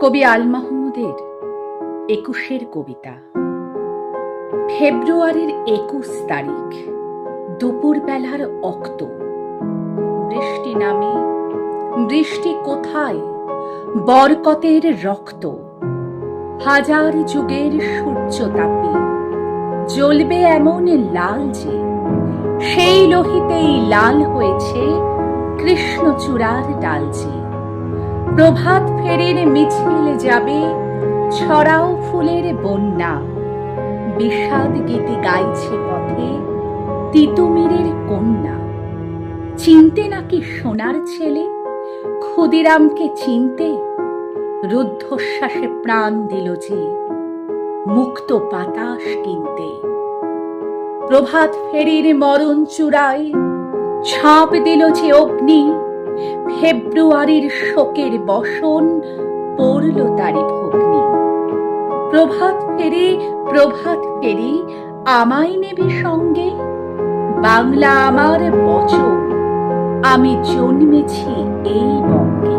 কবি আল মাহমুদের ২১-এর কবিতা। ফেব্রুয়ারির ২১ তারিখ, দুপুরবেলার অক্ত। বৃষ্টি নামে, বৃষ্টি কোথায়? বরকতের রক্ত। হাজার যুগের সূর্য তাপে জ্বলবে এমন লাল যে, সেই লোহিতেই লাল হয়েছে কৃষ্ণচূড়ার ডাল যে। প্রভাত ফেরির মিছিল যাবে, ছড়াও ফুলের বন্যা। বিষাদ গীতি গাইছে পথে তিতুমিরের কন্যা। চিনতে নাকি সোনার ছেলে? ক্ষুদিরামকে চিনতে রুদ্ধশ্বাসে প্রাণ দিল যে, মুক্ত বাতাস কিনতে। প্রভাত ফেরির মরণ চূড়ায় ছাপ দিল যে অগ্নি, ফেব্রুয়ারির শোকের বসন পড়ল তারি ভগ্নি। প্রভাত ফেরি আমায় নেবে সঙ্গে, বাংলা আমার বচন, আমি জন্মেছি এই বঙ্গে।